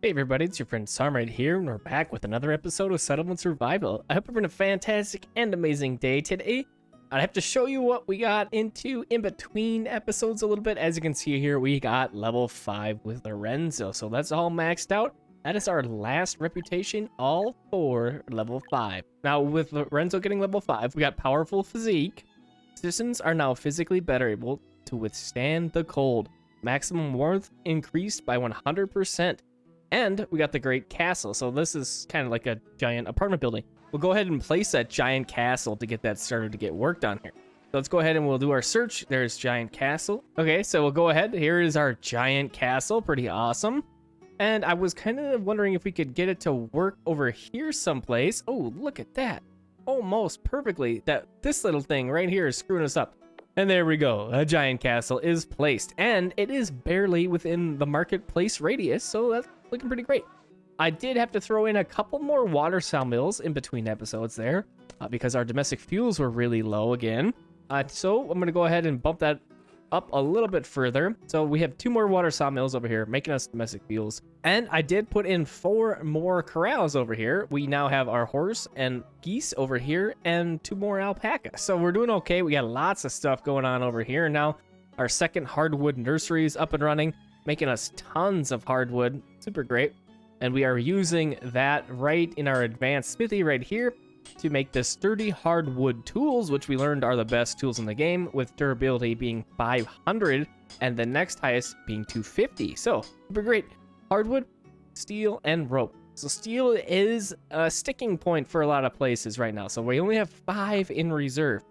Hey everybody, it's your friend Sarmate here, and we're back with another episode of Settlement Survival. I hope you're having a fantastic and amazing day today. I have to show you what we got into in between episodes a little bit. As you can see here, we got level 5 with Lorenzo, so that's all maxed out. That is our last reputation, all for level 5. Now, with Lorenzo getting level 5, we got powerful physique. Citizens are now physically better able to withstand the cold. Maximum warmth increased by 100%. And we got the Great Castle, so this is kind of like a giant apartment building. We'll go ahead and place that giant castle to get that started to get worked on here. So let's go ahead and we'll do our search. There's giant castle. Okay, so we'll go ahead. Here is our giant castle. Pretty awesome. And I was kind of wondering if we could get it to work over here someplace. Oh, look at that. Almost perfectly. This little thing right here is screwing us up. And there we go. A giant castle is placed. And it is barely within the marketplace radius, so that's looking pretty great. I did have to throw in a couple more water sawmills in between episodes there because our domestic fuels were really low again. So I'm going to go ahead and bump that up a little bit further. So we have 2 more water sawmills over here making us domestic fuels. And I did put in 4 more corrals over here. We now have our horse and geese over here and 2 more alpacas. So we're doing okay. We got lots of stuff going on over here. Now our second hardwood nursery is up and running, making us tons of hardwood. Super great. And we are using that right in our advanced smithy right here to make the sturdy hardwood tools, which we learned are the best tools in the game, with durability being 500 and the next highest being 250. So super great. Hardwood, steel, and rope. So steel is a sticking point for a lot of places right now. So we only have 5 in reserve.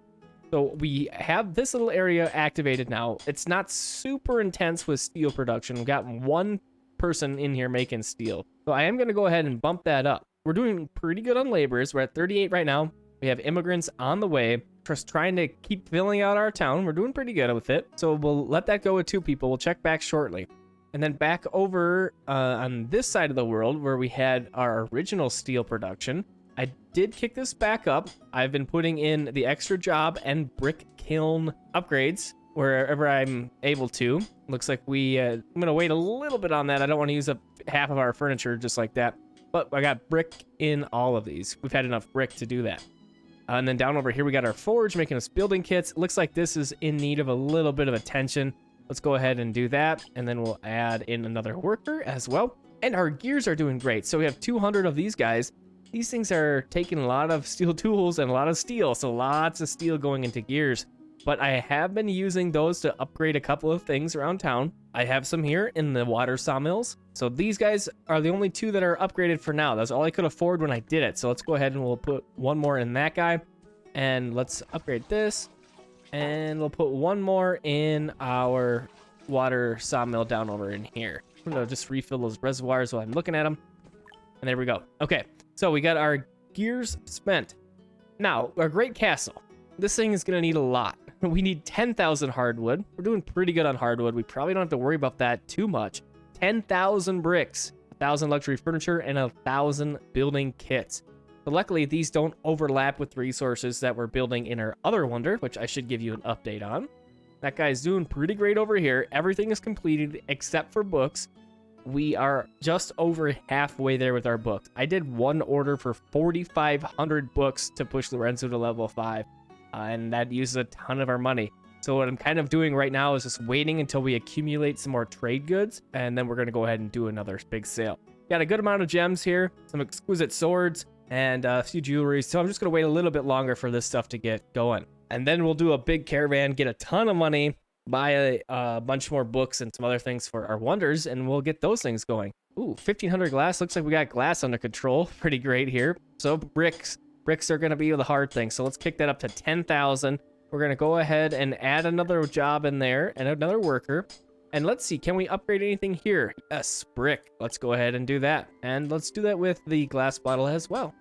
So we have this little area activated now. It's not super intense with steel production. We've got 1 person in here making steel. So I am going to go ahead and bump that up. We're doing pretty good on laborers. We're at 38 right now. We have immigrants on the way. Just trying to keep filling out our town. We're doing pretty good with it. So we'll let that go with 2 people. We'll check back shortly. And then back over on this side of the world where we had our original steel production, I did kick this back up. I've been putting in the extra job and brick kiln upgrades wherever I'm able to. Looks like I'm going to wait a little bit on that. I don't want to use up half of our furniture just like that. But I got brick in all of these. We've had enough brick to do that. And then down over here, we got our forge making us building kits. Looks like this is in need of a little bit of attention. Let's go ahead and do that. And then we'll add in another worker as well. And our gears are doing great. So we have 200 of these guys. These things are taking a lot of steel tools and a lot of steel. So lots of steel going into gears. But I have been using those to upgrade a couple of things around town. I have some here in the water sawmills. So these guys are the only 2 that are upgraded for now. That's all I could afford when I did it. So let's go ahead and we'll put 1 more in that guy. And let's upgrade this. And we'll put 1 more in our water sawmill down over in here. I'm going to just refill those reservoirs while I'm looking at them. And there we go. Okay, so we got our gears spent. Now, our Great Castle. This thing is going to need a lot. We need 10,000 hardwood. We're doing pretty good on hardwood. We probably don't have to worry about that too much. 10,000 bricks, 1,000 luxury furniture, and 1,000 building kits. But luckily, these don't overlap with resources that we're building in our other wonder, which I should give you an update on. That guy's doing pretty great over here. Everything is completed except for books. We are just over halfway there with our books. I did 1 order for 4,500 books to push Lorenzo to level 5. And that uses a ton of our money. So what I'm kind of doing right now is just waiting until we accumulate some more trade goods, and then we're going to go ahead and do another big sale. Got a good amount of gems here, some exquisite swords, and a few jewelry. So I'm just going to wait a little bit longer for this stuff to get going. And then we'll do a big caravan, get a ton of money, buy a bunch more books and some other things for our wonders, and we'll get those things going. Ooh, 1,500 glass. Looks like we got glass under control. Pretty great here. So bricks. Bricks are going to be the hard thing. So let's kick that up to 10,000. We're going to go ahead and add another job in there and another worker. And let's see, can we upgrade anything here? Yes, brick. Let's go ahead and do that. And let's do that with the glass bottle as well.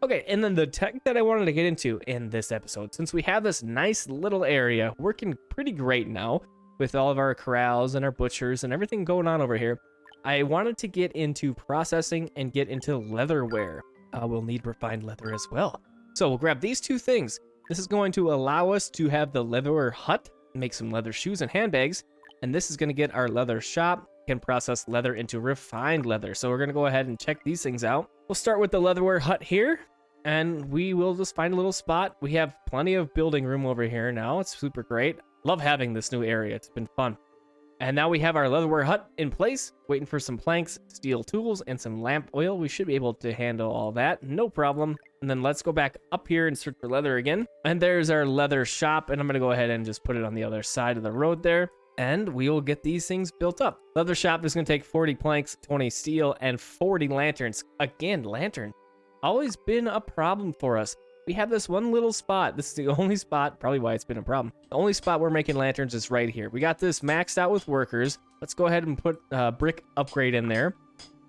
Okay, and then the tech that I wanted to get into in this episode, since we have this nice little area working pretty great now with all of our corrals and our butchers and everything going on over here, I wanted to get into processing and get into leatherware. We'll need refined leather as well. So we'll grab these 2 things. This is going to allow us to have the leather hut, make some leather shoes and handbags, and this is going to get our leather shop can process leather into refined leather. So we're going to go ahead and check these things out. We'll start with the leatherware hut here, and we will just find a little spot. We have plenty of building room over here now. It's super great. Love having this new area. It's been fun. And now we have our leatherware hut in place, waiting for some planks, steel tools, and some lamp oil. We should be able to handle all that, no problem. And then let's go back up here and search for leather again. And there's our leather shop, and I'm gonna go ahead and just put it on the other side of the road there. And we will get these things built up. Leather shop is gonna take 40 planks, 20 steel, and 40 lanterns. Again, lantern. Always been a problem for us. We have this one little spot. This is the only spot, probably why it's been a problem. The only spot we're making lanterns is right here. We got this maxed out with workers. Let's go ahead and put a brick upgrade in there.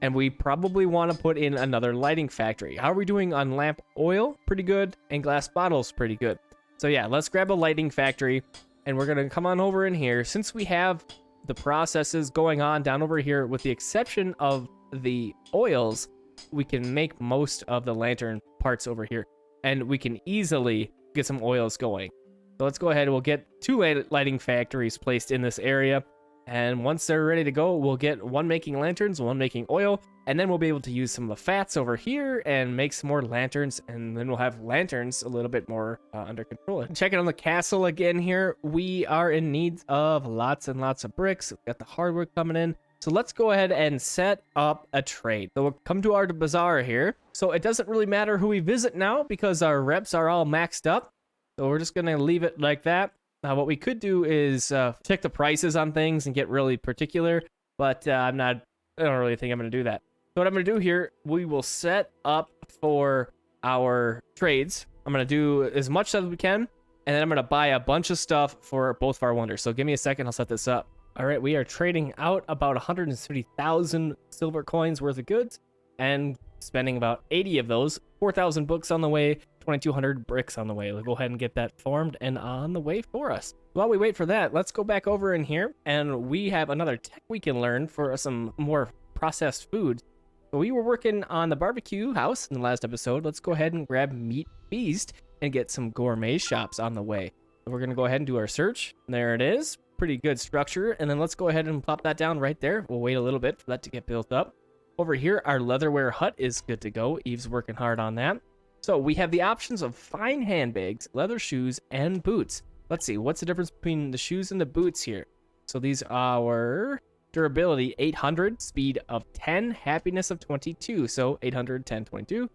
And we probably want to put in another lighting factory. How are we doing on lamp oil? Pretty good. And glass bottles, pretty good. So yeah, let's grab a lighting factory. And we're going to come on over in here. Since we have the processes going on down over here, with the exception of the oils, we can make most of the lantern parts over here. And we can easily get some oils going. So let's go ahead. We'll get 2 lighting factories placed in this area. And once they're ready to go, we'll get one making lanterns, one making oil. And then we'll be able to use some of the fats over here and make some more lanterns. And then we'll have lanterns a little bit more under control. Checking on the castle again here. We are in need of lots and lots of bricks. We've got the hardwood coming in. So let's go ahead and set up a trade. So we'll come to our bazaar here. So it doesn't really matter who we visit now because our reps are all maxed up. So we're just going to leave it like that. What we could do is check the prices on things and get really particular, but I don't really think I'm going to do that. So what I'm going to do here, we will set up for our trades. I'm going to do as much as we can, and then I'm going to buy a bunch of stuff for both of our wonders. So give me a second, I'll set this up. All right, we are trading out about 170,000 silver coins worth of goods and spending about 80 of those. 4,000 books on the way, 2,200 bricks on the way. We'll go ahead and get that formed and on the way for us. While we wait for that, let's go back over in here, and we have another tech we can learn for some more processed food. So we were working on the barbecue house in the last episode. Let's go ahead and grab Meat Feast and get some gourmet shops on the way. So we're going to go ahead and do our search. There it is. Pretty good structure. And then let's go ahead and plop that down right there. We'll wait a little bit for that to get built up. Over here, our leatherware hut is good to go. Eve's working hard on that. So we have the options of fine handbags, leather shoes, and boots. Let's see, what's the difference between the shoes and the boots here? So these are durability 800, speed of 10, happiness of 22. So 800, 10, 22.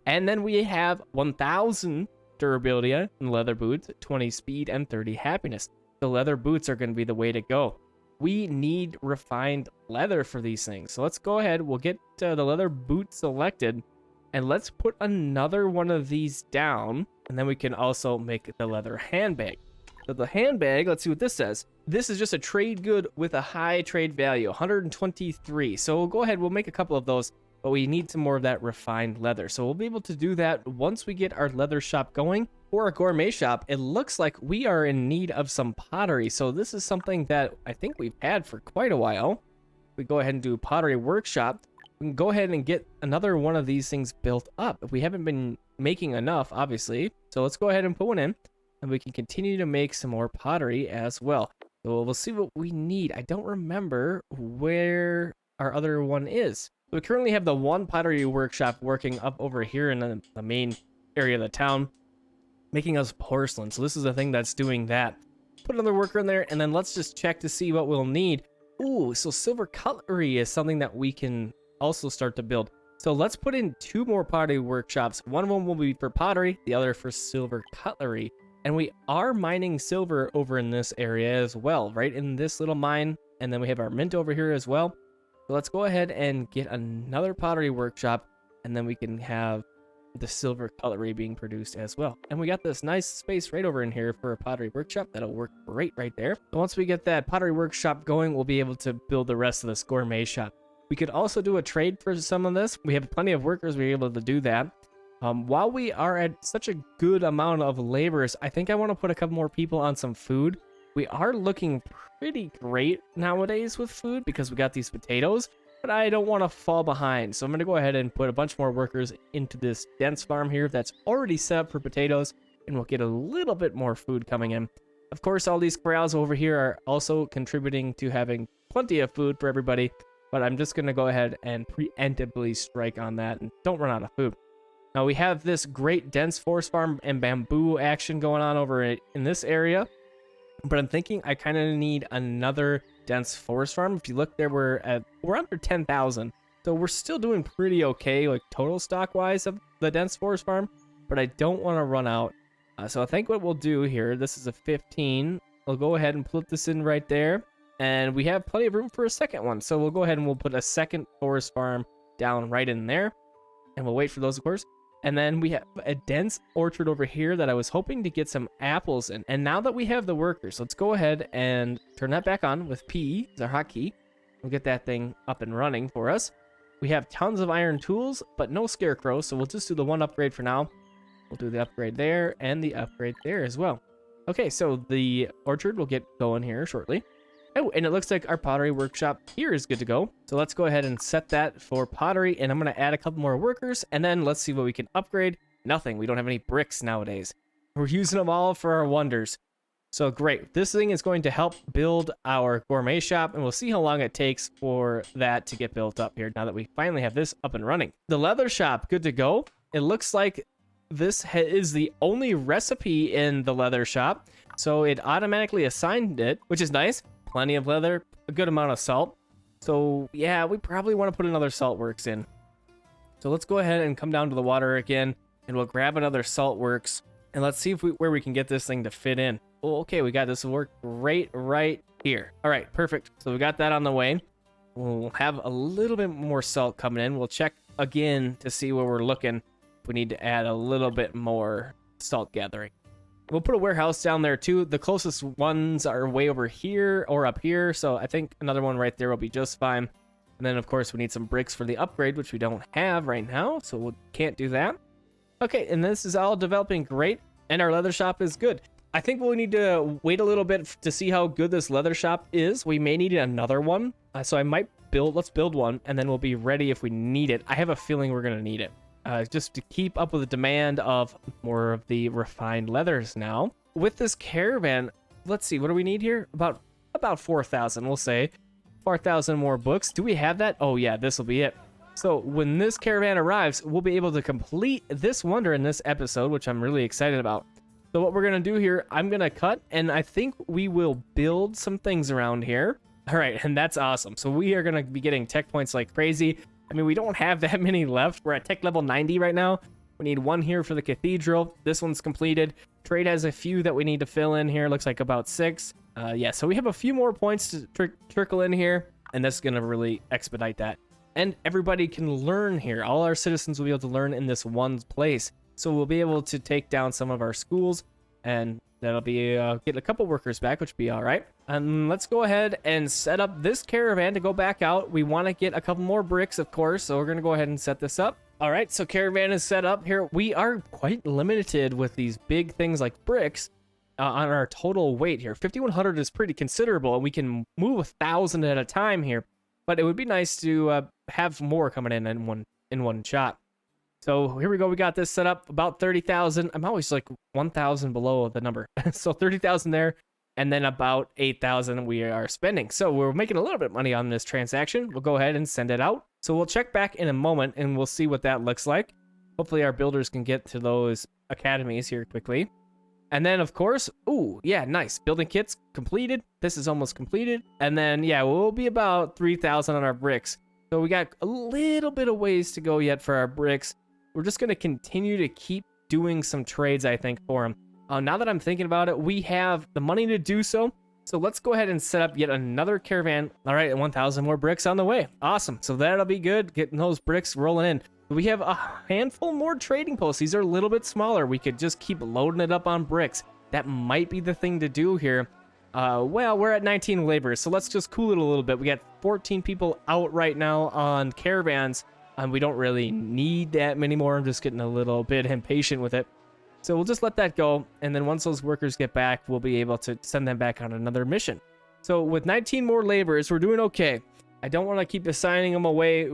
And then we have 1000 durability in leather boots, 20 speed, and 30 happiness. The leather boots are going to be the way to go. We need refined leather for these things. So let's go ahead. We'll get the leather boot selected. And let's put another one of these down. And then we can also make the leather handbag. So the handbag, let's see what this says. This is just a trade good with a high trade value, 123. So we'll go ahead. We'll make a couple of those. But we need some more of that refined leather. So we'll be able to do that once we get our leather shop going. For a gourmet shop, it looks like we are in need of some pottery. So this is something that I think we've had for quite a while. We go ahead and do pottery workshop. We can go ahead and get another one of these things built up. We haven't been making enough, obviously. So let's go ahead and put one in. And we can continue to make some more pottery as well. So we'll see what we need. I don't remember where our other one is. We currently have the one pottery workshop working up over here in the main area of the town, making us porcelain. So this is the thing that's doing that. Put another worker in there, and then let's just check to see what we'll need. Ooh, so silver cutlery is something that we can also start to build. So let's put in 2 more pottery workshops. One of them will be for pottery, the other for silver cutlery. And we are mining silver over in this area as well, right in this little mine. And then we have our mint over here as well. So let's go ahead and get another pottery workshop, and then we can have the silver cutlery being produced as well. And we got this nice space right over in here for a pottery workshop. That'll work great right there. So once we get that pottery workshop going, we'll be able to build the rest of this gourmet shop. We could also do a trade for some of this. We have plenty of workers. We're able to do that. While we are at such a good amount of laborers, I think I want to put a couple more people on some food. We are looking pretty great nowadays with food because we got these potatoes, but I don't want to fall behind. So I'm going to go ahead and put a bunch more workers into this dense farm here that's already set up for potatoes, and we'll get a little bit more food coming in. Of course, all these corrals over here are also contributing to having plenty of food for everybody, but I'm just going to go ahead and preemptively strike on that and don't run out of food. Now we have this great dense forest farm and bamboo action going on over in this area, but I'm thinking I kind of need another dense forest farm. If you look there, we're under 10,000. So we're still doing pretty okay, like total stock wise of the dense forest farm, but I don't want to run out. So I think what we'll do here, this is a 15. We'll go ahead and put this in right there. And we have plenty of room for a second one. So we'll go ahead and we'll put a second forest farm down right in there. And we'll wait for those, of course. And then we have a dense orchard over here that I was hoping to get some apples in. And now that we have the workers, let's go ahead and turn that back on with P as our hotkey. We'll get that thing up and running for us. We have tons of iron tools, but no scarecrow. So we'll just do the one upgrade for now. We'll do the upgrade there and the upgrade there as well. Okay, so the orchard will get going here shortly. Oh, and it looks like our pottery workshop here is good to go. So let's go ahead and set that for pottery, and I'm going to add a couple more workers, and then let's see what we can upgrade. Nothing. We don't have any bricks nowadays. We're using them all for our wonders. So great. This thing is going to help build our gourmet shop, and we'll see how long it takes for that to get built up here now that we finally have this up and running. The leather shop, good to go. It looks like this is the only recipe in the leather shop, so it automatically assigned it, which is nice. Plenty of leather, a good amount of salt. So yeah, we probably want to put another salt works in. So let's go ahead and come down to the water again, and we'll grab another salt works, and let's see if where we can get this thing to fit in. Oh, okay, we got this work right here. All right, perfect. So we got that on the way. We'll have a little bit more salt coming in. We'll check again to see where we're looking. If we need to add a little bit more salt gathering. We'll put a warehouse down there too. The closest ones are way over here or up here. So I think another one right there will be just fine. And then of course we need some bricks for the upgrade, which we don't have right now. So we can't do that. Okay, and this is all developing great. And our leather shop is good. I think we'll need to wait a little bit to see how good this leather shop is. We may need another one. So I might let's build one, and then we'll be ready if we need it. I have a feeling we're going to need it. Just to keep up with the demand of more of the refined leathers now. With this caravan, let's see, what do we need here? About 4,000, we'll say. 4,000 more books. Do we have that? Oh yeah, this will be it. So when this caravan arrives, we'll be able to complete this wonder in this episode, which I'm really excited about. So what we're going to do here, I'm going to cut, and I think we will build some things around here. All right, and that's awesome. So we are going to be getting tech points like crazy. I mean, we don't have that many left. We're at tech level 90 right now. We need one here for the cathedral. This one's completed. Trade has a few that we need to fill in here. Looks like about 6. Yeah, so we have a few more points to trickle in here, and that's going to really expedite that. And everybody can learn here. All our citizens will be able to learn in this one place. So we'll be able to take down some of our schools, and that'll be get a couple workers back, which will be all right. And let's go ahead and set up this caravan to go back out. We want to get a couple more bricks, of course, so we're going to go ahead and set this up. All right, so caravan is set up here. We are quite limited with these big things like bricks on our total weight here. 5,100 is pretty considerable, and we can move 1,000 at a time here. But it would be nice to have more coming in one shot. So here we go. We got this set up about 30,000. I'm always like 1,000 below the number. So 30,000 there, and then about 8,000 we are spending. So we're making a little bit of money on this transaction. We'll go ahead and send it out. So we'll check back in a moment, and we'll see what that looks like. Hopefully our builders can get to those academies here quickly. And then, of course, ooh, yeah, nice. Building kits completed. This is almost completed. And then, yeah, we'll be about 3,000 on our bricks. So we got a little bit of ways to go yet for our bricks. We're just going to continue to keep doing some trades, I think, for them. Now that I'm thinking about it, we have the money to do so. So let's go ahead and set up yet another caravan. All right, and 1,000 more bricks on the way. Awesome. So that'll be good, getting those bricks rolling in. We have a handful more trading posts. These are a little bit smaller. We could just keep loading it up on bricks. That might be the thing to do here. Well, we're at 19 laborers, so let's just cool it a little bit. We got 14 people out right now on caravans, and we don't really need that many more. I'm just getting a little bit impatient with it. So we'll just let that go, and then once those workers get back, we'll be able to send them back on another mission. So with 19 more laborers, we're doing okay. I don't want to keep assigning them away.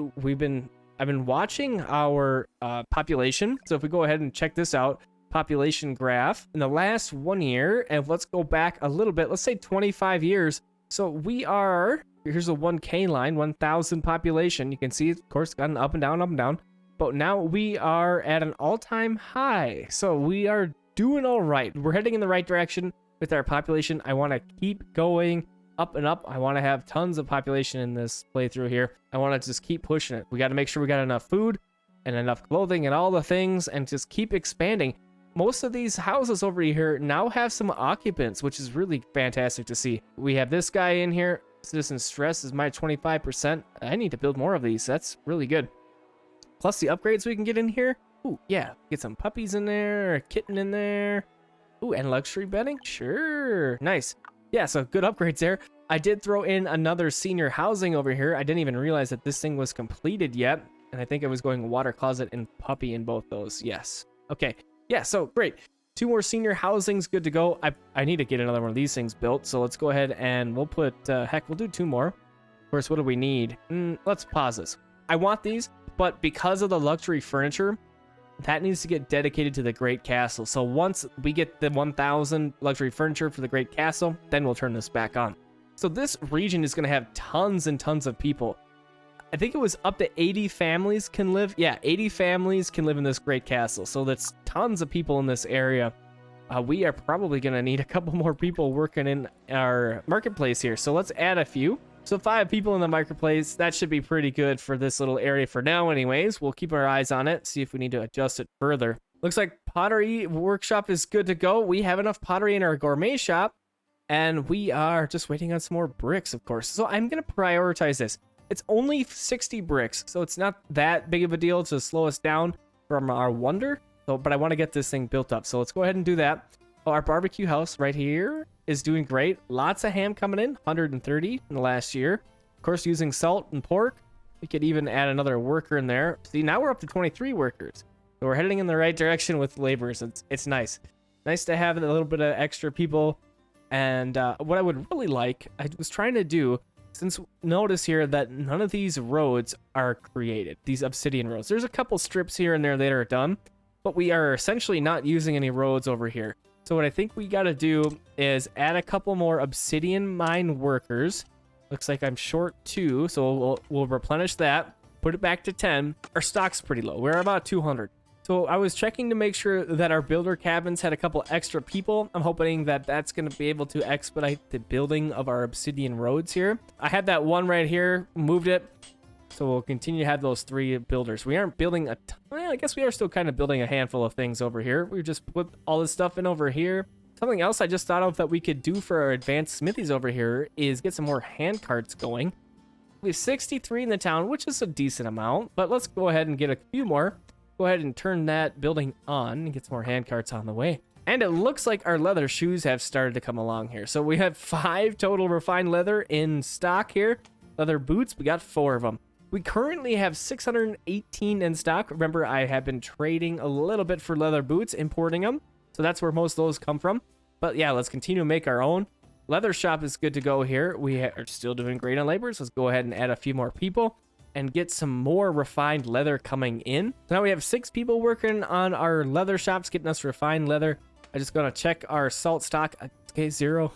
I've been watching our population. So if we go ahead and check this out, population graph in the last 1 year, and let's go back a little bit, let's say 25 years. So we are here's a 1K line, 1,000 population. You can see, of course, gotten up and down, up and down. But now we are at an all-time high. So we are doing all right. We're heading in the right direction with our population. I want to keep going up and up. I want to have tons of population in this playthrough here. I want to just keep pushing it. We got to make sure we got enough food and enough clothing and all the things and just keep expanding. Most of these houses over here now have some occupants, which is really fantastic to see. We have this guy in here. Citizen stress is my 25%. I need to build more of these. That's really good. Plus the upgrades we can get in here. Ooh, yeah. Get some puppies in there, a kitten in there. Ooh, and luxury bedding. Sure. Nice. Yeah, so good upgrades there. I did throw in another senior housing over here. I didn't even realize that this thing was completed yet. And I think I was going water closet and puppy in both those. Yes. Okay. Yeah, so great. 2 more senior housings, good to go. I need to get another one of these things built, so let's go ahead and we'll put, heck, we'll do 2 more. Of course, what do we need? Let's pause this. I want these, but because of the luxury furniture, that needs to get dedicated to the Great Castle. So once we get the 1,000 luxury furniture for the Great Castle, then we'll turn this back on. So this region is going to have tons and tons of people. I think it was up to 80 families can live. Yeah, 80 families can live in this Great Castle. So that's tons of people in this area. We are probably going to need a couple more people working in our marketplace here. So let's add a few. So 5 people in the marketplace. That should be pretty good for this little area for now anyways. We'll keep our eyes on it, see if we need to adjust it further. Looks like pottery workshop is good to go. We have enough pottery in our gourmet shop. And we are just waiting on some more bricks, of course. So I'm going to prioritize this. It's only 60 bricks, so it's not that big of a deal to slow us down from our wonder. So, but I want to get this thing built up, so let's go ahead and do that. Oh, our barbecue house right here is doing great. Lots of ham coming in, 130 in the last year. Of course, using salt and pork. We could even add another worker in there. See, now we're up to 23 workers. So we're heading in the right direction with laborers. It's nice. Nice to have a little bit of extra people. And what I would really like, I was trying to do, since notice here that none of these roads are created, these obsidian roads. There's a couple strips here and there that are done, but we are essentially not using any roads over here. So what I think we got to do is add a couple more obsidian mine workers. Looks like I'm short 2, so we'll replenish that, put it back to 10. Our stock's pretty low. We're about 200. So I was checking to make sure that our builder cabins had a couple extra people. I'm hoping that that's going to be able to expedite the building of our obsidian roads here. I had that one right here, moved it. So we'll continue to have those 3 builders. We aren't building a ton. Well, I guess we are still kind of building a handful of things over here. We just put all this stuff in over here. Something else I just thought of that we could do for our advanced smithies over here is get some more hand carts going. We have 63 in the town, which is a decent amount, but let's go ahead and get a few more. Go ahead and turn that building on and get some more hand carts on the way. And it looks like our leather shoes have started to come along here. So we have 5 total refined leather in stock here. Leather boots, we got 4 of them. We currently have 618 in stock. Remember, I have been trading a little bit for leather boots, importing them. So that's where most of those come from. But yeah, let's continue to make our own. Leather shop is good to go here. We are still doing great on labor. So let's go ahead and add a few more people and get some more refined leather coming in. So now we have 6 people working on our leather shops, getting us refined leather. I just gonna check our salt stock. Okay, 0.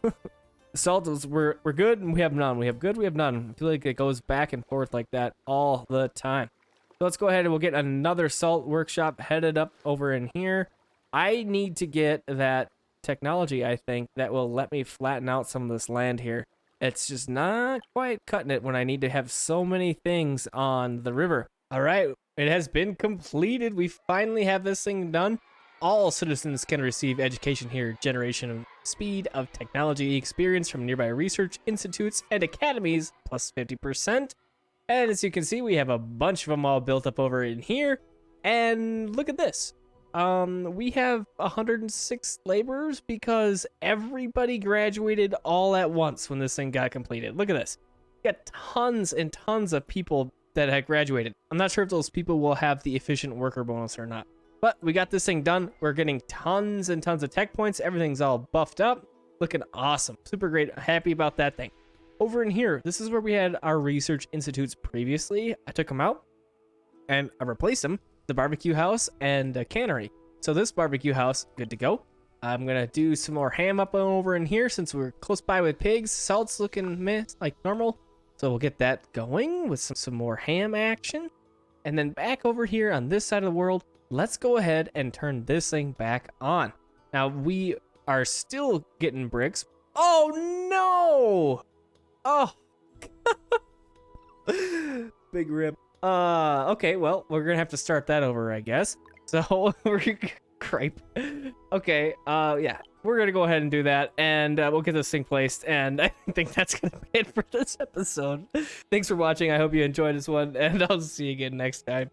Salt is, we're good and we have none. We have good, we have none. I feel like it goes back and forth like that all the time. So let's go ahead and we'll get another salt workshop headed up over in here. I need to get that technology, I think, that will let me flatten out some of this land here. It's just not quite cutting it when I need to have so many things on the river. All right, it has been completed. We finally have this thing done. All citizens can receive education here. Generation of speed of technology experience from nearby research institutes and academies plus 50%. And as you can see, we have a bunch of them all built up over in here. And look at this. We have 106 laborers because everybody graduated all at once when this thing got completed. Look at this. We got tons and tons of people that had graduated. I'm not sure if those people will have the efficient worker bonus or not. But we got this thing done. We're getting tons and tons of tech points. Everything's all buffed up. Looking awesome. Super great. Happy about that thing. Over in here, this is where we had our research institutes previously. I took them out and I replaced them. The barbecue house and a cannery. So this barbecue house, good to go. I'm going to do some more ham up over in here since we're close by with pigs. Salt's looking meh, like normal. So we'll get that going with some more ham action. And then back over here on this side of the world, let's go ahead and turn this thing back on. Now we are still getting bricks. Oh no! Oh. Big rip. Okay, well, we're gonna have to start that over, I guess. So we're cripe. Okay, yeah, we're gonna go ahead and do that, and we'll get this thing placed, and I think that's gonna be it for this episode. Thanks for watching. I hope you enjoyed this one, and I'll see you again next time.